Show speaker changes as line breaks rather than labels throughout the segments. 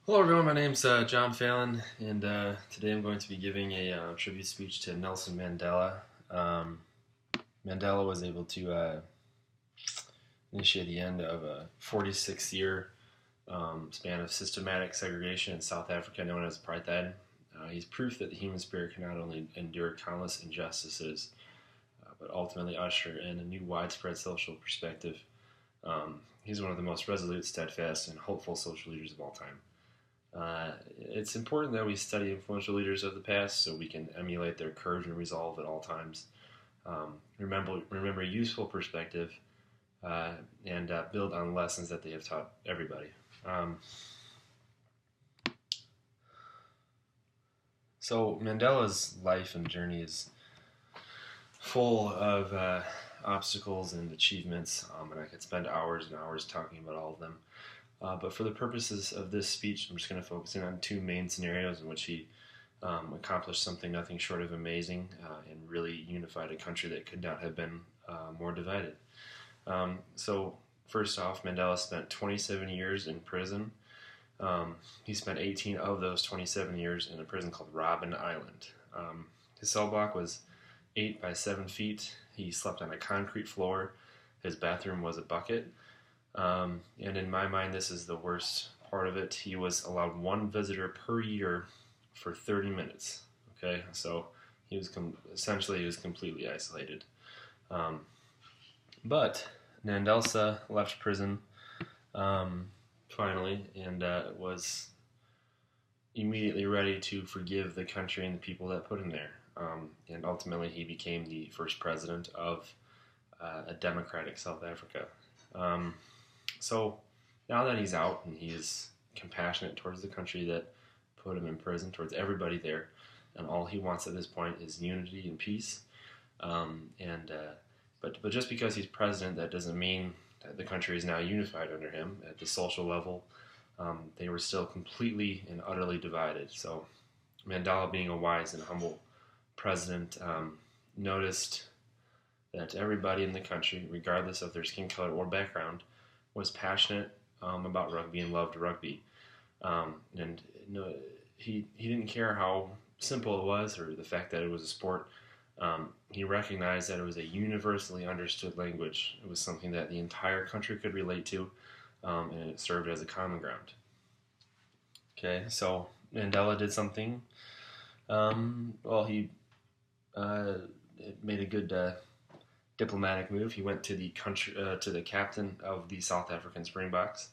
Hello, everyone. My name's John Fallon, and today I'm going to be giving a tribute speech to Nelson Mandela. Um, Mandela was able to initiate the end of a 46-year span of systematic segregation in South Africa, known as apartheid. He's proof that the human spirit can not only endure countless injustices, but ultimately usher in a new widespread social perspective. He's one of the most resolute, steadfast, and hopeful social leaders of all time. It's important that we study influential leaders of the past so we can emulate their courage and resolve at all times. Remember a useful perspective and build on lessons that they have taught everybody. Um, so Mandela's life and journey is full of obstacles and achievements, and I could spend hours and hours talking about all of them. But for the purposes of this speech, I'm just going to focus in on two main scenarios in which he accomplished something nothing short of amazing and really unified a country that could not have been more divided. So, first off, Mandela spent 27 years in prison. He spent 18 of those 27 years in a prison called Robben Island. His cell block was 8 by 7 feet. He slept on a concrete floor. His bathroom was a bucket. And in my mind, this is the worst part of it. He was allowed one visitor per year for 30 minutes. Okay, so he was essentially he was completely isolated. Um, but Nandelsa left prison finally and was immediately ready to forgive the country and the people that put him there. And ultimately, he became the first president of a democratic South Africa. Um, so now that he's out and he is compassionate towards the country that put him in prison, towards everybody there, and all he wants at this point is unity and peace. But just because he's president, that doesn't mean that the country is now unified under him. At the social level, they were still completely and utterly divided. So Mandela, being a wise and humble president, noticed that everybody in the country, regardless of their skin color or background, was passionate about rugby and loved rugby. And he didn't care how simple it was or the fact that it was a sport. He recognized that it was a universally understood language. It was something that the entire country could relate to, and it served as a common ground. Okay, so Mandela did something. He uh, made a good diplomatic move. He went to the country to the captain of the South African Springboks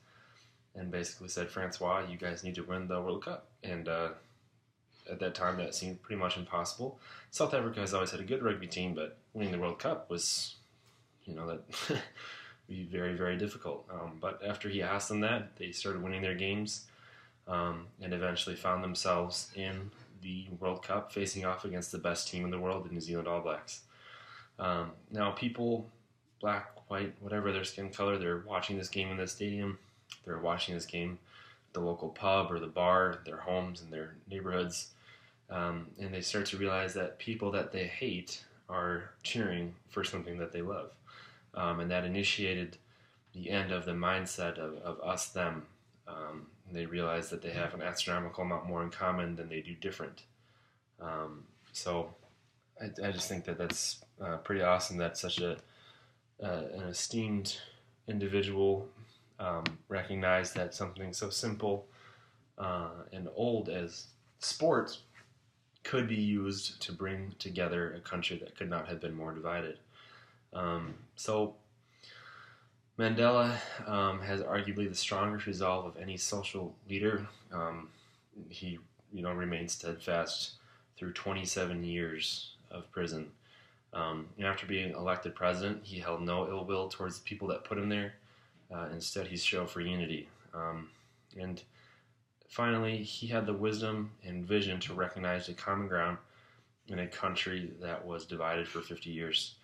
and basically said, "Francois, you guys need to win the World Cup." And at that time, that seemed pretty much impossible. South Africa has always had a good rugby team, but winning the World Cup was, that be very, very difficult. But after he asked them that, they started winning their games and eventually found themselves in the World Cup facing off against the best team in the world, the New Zealand All Blacks. Now, people, black, white, whatever their skin color, they're watching this game in the stadium. They're watching this game at the local pub or the bar, their homes and their neighborhoods. And they start to realize that people that they hate are cheering for something that they love. And that initiated the end of the mindset of us, them. They realize that they have an astronomical amount more in common than they do different. So I just think that that's pretty awesome that such an esteemed individual recognized that something so simple and old as sports could be used to bring together a country that could not have been more divided. So Mandela has arguably the strongest resolve of any social leader. He, remained steadfast through 27 years of prison. After being elected president, he held no ill will towards the people that put him there. Instead, he strove for unity. And finally, he had the wisdom and vision to recognize the common ground in a country that was divided for 50 years.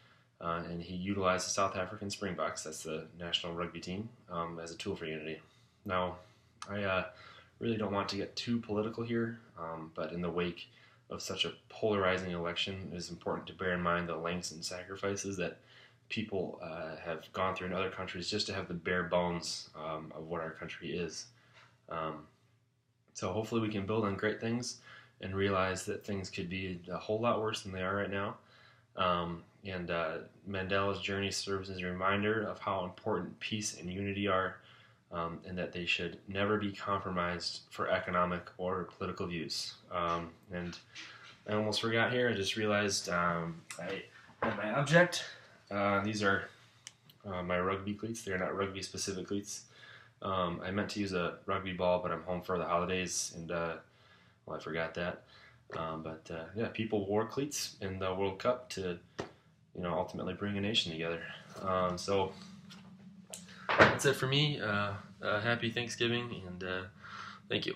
And he utilized the South African Springboks, that's the national rugby team, as a tool for unity. Now, I really don't want to get too political here, but in the wake of such a polarizing election, it is important to bear in mind the lengths and sacrifices that people have gone through in other countries just to have the bare bones of what our country is. Um, So hopefully we can build on great things and realize that things could be a whole lot worse than they are right now. And Mandela's journey serves as a reminder of how important peace and unity are, and that they should never be compromised for economic or political views. And I almost forgot here. I just realized I had my object. These are my rugby cleats. They're not rugby specific cleats. I meant to use a rugby ball, but I'm home for the holidays, and well, I forgot that. But yeah, people wore cleats in the World Cup to, ultimately bring a nation together. So that's it for me. Happy Thanksgiving, and thank you.